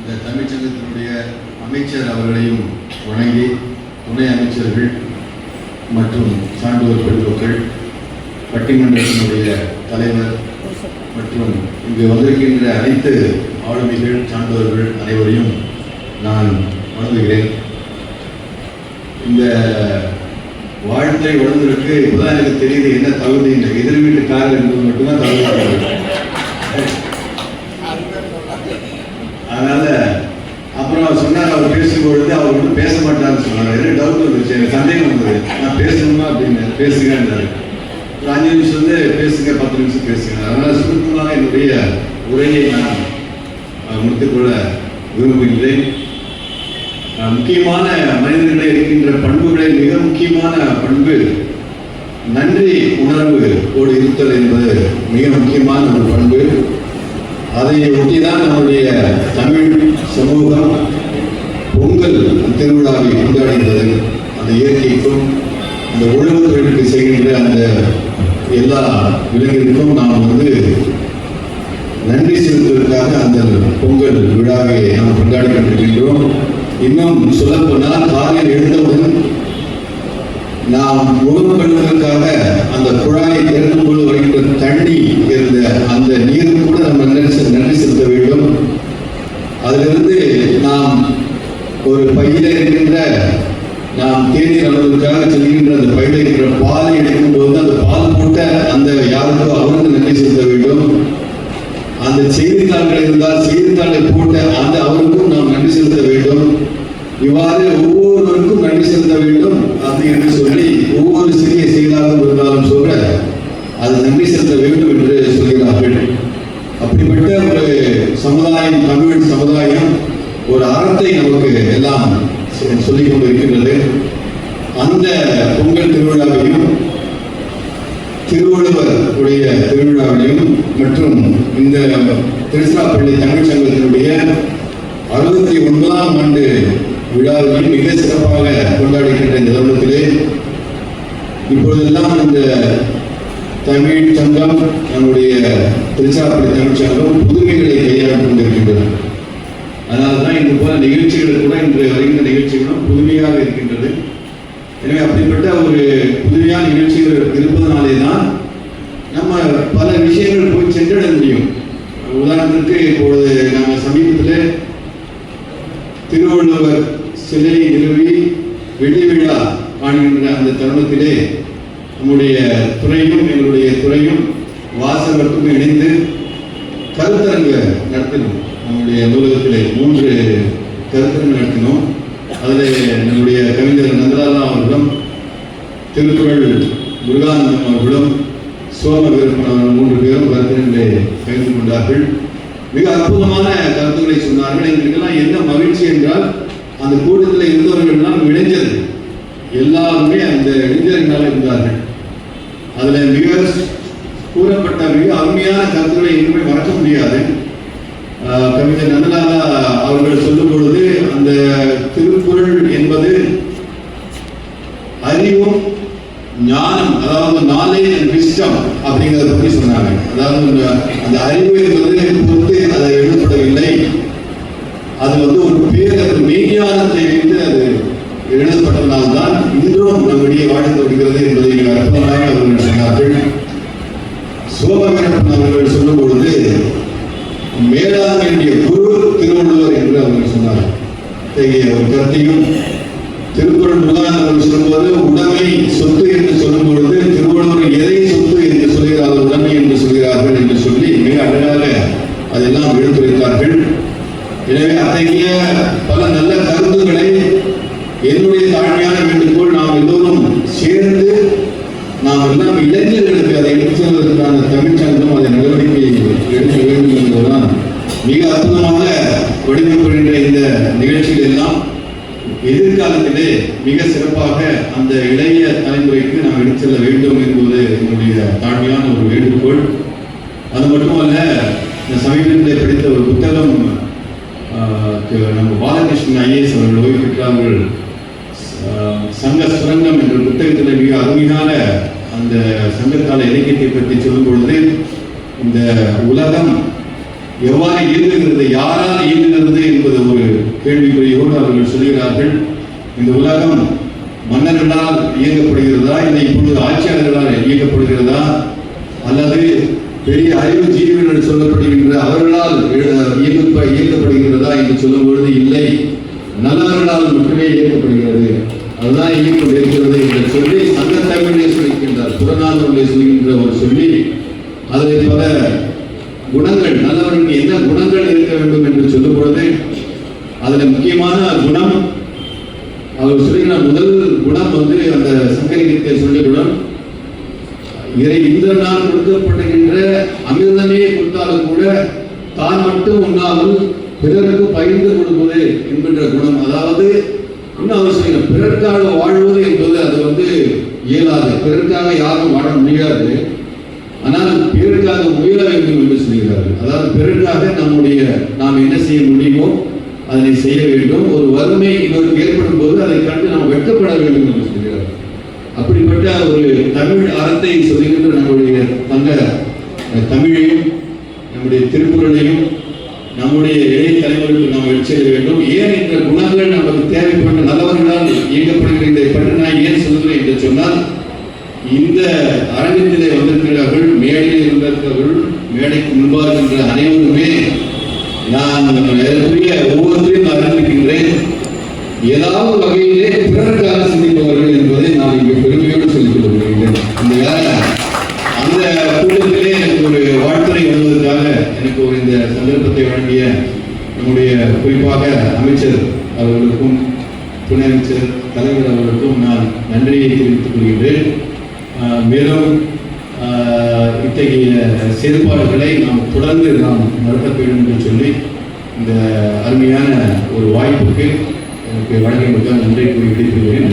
இந்த தமிழ்ச்சங்கத்தினுடைய அமைச்சர் அவர்களையும் வணங்கி, துணை அமைச்சர்கள் மற்றும் சான்றோர் பெருமக்கள், பட்டிமன்றத்தினுடைய தலைவர் மற்றும் இங்கு வந்திருக்கின்ற அனைத்து ஆளுமைகள், சான்றோர்கள் அனைவரையும் நான் வணங்குகிறேன். இந்த வாழ்த்தை வழங்குவதற்கு இப்போதான் எனக்கு தெரியுது என்ன தகுதி. இந்த எதிர் வீட்டுக்காரர் என்பது மட்டும்தான் தகுதி. அதனால அப்புறம் சொன்னார், அவர் பேசும்பொழுது அவர் வந்து பேச மாட்டார்னு சொன்னார். எனக்கு டவுட் வந்துருச்சு, எனக்கு சந்தேகம் வந்தது. நான் பேசணுமா அப்படின்னு. பேசுங்கன்னாரு. ஒரு 5 நிமிஷம் வந்து பேசுங்க, 10 நிமிஷம் பேசுங்க. அதனால சுருக்கமாக என்னுடைய உரையை நான் முடித்துக்கொள்ள விரும்புகின்றேன். முக்கியமான மனிதர்களிடையே இருக்கின்ற பண்புகளில் மிக முக்கியமான பண்பு நன்றி உணர்வோடு இருத்தல் என்பது மிக முக்கியமான ஒரு பண்பு. அதை ஒட்டிதான் நம்முடைய தமிழ் சமூகம் பொங்கல் திருவிழாவை கொண்டாடுகிறது. அந்த இயற்கைக்கும் அந்த உழவுகளுக்கு செய்கின்ற அந்த எல்லா விலங்கிற்கும் நாம் வந்து நன்றி செலுத்துவதற்காக அந்த பொங்கல் விழாவை நாம் கொண்டாடி கொண்டிருக்கின்றோம். இன்னும் சொல்லப்போனால் காலையில் எழுந்தவுடன் நாம் முகம் கழுவதற்காக அந்த குழாயை திறக்கும் போது வருகின்ற தண்ணி இருந்த அந்த நீருக்கு கூட நம்ம நன்றி செலுத்த வேண்டும். அதிலிருந்து நாம் ஒரு பையில இருக்கின்ற நாம் தேநீர் அளவுக்காக செல்கின்ற அந்த பையில இருக்கிற பாலை எடுக்கும் போது அந்த பால் போட்ட அந்த யாருக்கோ அவருக்கு நன்றி செலுத்த வேண்டும். அந்த செய்தித்தாள்கள் இருந்தால் செய்தித்தாளை போட்ட அந்த அவருக்கும் நாம் நன்றி செலுத்த வேண்டும். இவ்வாறு ஒவ்வொருவருக்கும் நன்றி செலுத்த வேண்டும் அப்படி என்று சொல்லி ஒவ்வொரு சிறிய செயலாக இருந்தாலும் சொல்ற அது நன்றி செலுத்த வேண்டும் என்று சொல்கிறார்கள். அப்படிப்பட்ட ஒரு சமுதாயம், தமிழ் சமுதாயம் ஒரு அறத்தை நமக்கு எல்லாம் சொல்லிக் கொண்டிருக்கின்றது. அந்த பொங்கல் திருவிழாவையும் திருவள்ளுவர் உடைய திருவிழாவையும் மற்றும் இந்த திருச்சிராப்பள்ளி தமிழ் சங்கத்தினுடைய 69ஆம் ஆண்டு விழாவையும் மிக சிறப்பாக கொண்டாடுகின்ற இந்த தருணத்திலே இப்பொழுதெல்லாம் இந்த தமிழ் சங்கம், நம்முடைய திருச்சிராப்பள்ளி தமிழ் சங்கம் புதுமைகளை கையாண்டு கொண்டிருக்கின்றது. அதனால்தான் இது போல நிகழ்ச்சிகள் கூட இன்று வருகின்ற நிகழ்ச்சிகளும் புதுமையாக இருக்கின்றது. எனவே அப்படிப்பட்ட ஒரு புதுமையான நிகழ்ச்சிகள் இருப்பதனாலே தான் நம்ம பல விஷயங்கள் போய் சென்றட முடியும். உதாரணத்திற்கு இப்பொழுது நம்ம சமீபத்தில் திருவள்ளுவர் சிலை நிறுவி வெள்ளி விழா காண்கின்ற அந்த தருணத்திலே நம்முடைய துறையும் எங்களுடைய துறையும் வாசகத்துக்கும் இணைந்து கருத்தரங்கு நடத்தினோம். நம்முடைய நூலகத்திலே 3 கருத்தரங்கு நடத்தினோம். அதில் நம்முடைய கவிஞர் நந்தலாலா அவர்களும், திருக்குறள் முருகானந்தம் அவர்களும், சோமவீரப்பன் அவர்கள் 3 பேரும் கருத்தரங்களை பகிர்ந்து கொண்டார்கள். மிக அற்புதமான கருத்துக்களை சொன்னார்கள். எங்களுக்கெல்லாம் என்ன மகிழ்ச்சி என்றால் அந்த கூட்டத்தில் இருந்தவர்கள்லாம் இளைஞர் எல்லாருமே அந்த இளைஞர்களாக இருந்தார்கள். அதில் மிக கூறப்பட்ட மிக அருமையான கருத்துக்களை இன்னுமே மறக்க முடியாது. கவிஞர் நந்தலாலா அவர்கள் சொல்லும் பொழுது அந்த திருக்குறள் என்பது அறிவும் ஞானம், அதாவது நாலேஜ் அண்ட் விஸ்டம் அப்படிங்கிறத பற்றி சொன்னாங்க. அதாவது அந்த அறிவு என்பது பொறுத்து அதை எழுதப்படவில்லை, அது வந்து ஒரு பேரது மெய்ஞானத்தை வைத்து அது எழுதப்பட்டதனால்தான் இன்றும் நம்முடைய வாழ்ந்து வருகிறது என்பதை அற்புதமாக அவர்கள் சொன்னார்கள். சோமவீரப்பன் அவர்கள் சொல்லும் பொழுது மேலாண்மையுடைய குரு திருவள்ளுவர் என்று அவர்கள் சொன்னார். ஒரு கருத்தையும் திருக்குறள் முருகானந்தம் சொல்லும்போது உடைமை சொத்து என்று சொல்லும் பொழுது திருவள்ளுவர் எதை சொத்து என்று சொல்கிறார்கள், உடைமை என்று சொல்கிறார்கள் என்று சொல்லி மிக அழகாக அதெல்லாம் எடுத்துரைத்தார்கள். எனவே அத்தகைய பல நல்ல கருத்துக்களை என்னுடைய தாழ்மையான வேண்டுகோள், நாம் எல்லோரும் சேர்ந்து நாம் எல்லாம் இளைஞர்களுக்கு அதை எடுத்து செல்வதற்கான தமிழ்ச்சங்கம் அதை நடவடிக்கை எடுக்க வேண்டும் என்பதுதான் மிக அற்புதமாக வடிவமைக்கின்ற இந்த நிகழ்ச்சிகள் எல்லாம் எதிர்காலத்திலே மிக சிறப்பாக அந்த இளைய தலைமுறைக்கு நாம் எடுத்து செல்ல வேண்டும் என்பது என்னுடைய தாழ்மையான ஒரு வேண்டுகோள். அது மட்டுமல்ல, சமீபத்தில் படித்த ஒரு புத்தகம் நம்ம பாலகிருஷ்ணன் ஐஏஎஸ் அவர்கள் ஓய்வு பெற்றார்கள் சங்க சுரங்கம் என்ற புத்தகத்தில் மிக அருமையான அந்த சங்ககால இலக்கியத்தை பற்றி சொல்லும் பொழுது இந்த உலகம் எவ்வாறு இயங்குகிறது, யாரால் இயங்குகிறது என்பது கேள்விக்குறியோடு அவர்கள் சொல்கிறார்கள், இந்த உலகம் மன்னர்களால் இயக்கப்படுகிறதா, இல்லை இப்பொழுது ஆட்சியாளர்களால் இயக்கப்படுகிறதா, அல்லது பெரிய அறிவு ஜீவிகள் சொல்லப்படுகின்ற அவர்களால் இயக்கப்படுகிறதா என்று சொல்லும் பொழுது இல்லை, நல்லவர்களால் மட்டுமே இயக்கப்படுகிறது, அதுதான் இயக்கம் இருக்கிறது என்று சொல்லி சங்க தமிழிலே சொல்லிக்கின்றார். புறநானூரிலே சொல்கின்ற ஒரு சொல்லி அதில் பல குணங்கள், நல்லவர்களுக்கு என்ன குணங்கள் இருக்க வேண்டும் என்று சொல்லும் பொழுது அதில் முக்கியமான குணம் அவர் சொல்லுகிற முதல் குணம் அந்த சங்கரிகத்தை சொல்லிவிடும், இந்திரனால் கொடுக்கப்படுகின்ற அமிர்தமே கொடுத்தாலும் கூட தான் மட்டும் உண்ணாமல் பிறருக்கு பகிர்ந்து கொடுப்பது என்கின்ற குணம். அதாவது இன்னும் அவர் சொல்கிற பிறர்க்காக வாழ்வது என்பது அது இயலாது, பிறருக்காக யாரும் வாழ முடியாது, ஆனால் பிறருக்காக முயல வேண்டும் என்று சொல்கிறார்கள். அதாவது பிறருக்காக நாம் என்ன செய்ய முடியுமோ அதனை செய்ய வேண்டும். ஒரு வறுமை இவருக்கு ஏற்படும் போது அதை கண்டு நாம் வெட்கப்பட வேண்டும் என்று சொல்கிறார். அப்படிப்பட்ட ஒரு தமிழ் அறத்தை சொல்கின்ற நம்முடைய தமிழையும் நம்முடைய திருக்குறளையும் நம்முடைய இளைய தலைவர்களுக்கு நாம் எடுத்து வேண்டும். ஏன் என்ற குணங்கள் நமக்கு தேவைப்பட்ட நல்லவர்களால் இயக்கப்படுகிற இதை பற்றி நான் ஏன் சொல்கிறேன் என்று சொன்னால், இந்த அரங்கத்திலே வந்திருக்கிறார்கள், மேடையில் இருந்திருக்கிறவர்கள், மேடைக்கு முன்பாக இருக்கின்ற அனைவருமே நான் ஒவ்வொருத்தரையும் அறிந்திருக்கின்றேன். ஏதாவது வகையிலே பிறருக்காக சிந்திப்பவர்கள் என்பதை நான் இங்கு பெருமையோடு சொல்லிக் கொள்கிறேன். அந்த கூட்டத்திலே எனக்கு ஒரு வாழ்த்துறை வருவதற்காக எனக்கு இந்த சந்தர்ப்பத்தை வழங்கிய நம்முடைய குறிப்பாக அமைச்சர் அவர்களுக்கும் துணை அமைச்சர் தலைவர் அவர்களுக்கும் நான் நன்றியை தெரிவித்துக் கொள்கின்றேன். மேலும் இத்தகைய செயல்பாடுகளை நாம் தொடர்ந்து நடத்த வேண்டும் என்று சொல்லி இந்த அருமையான ஒரு வாய்ப்புக்கு எனக்கு வழங்கியதற்காக நன்றி கூறி விடைபெறுகிறேன்.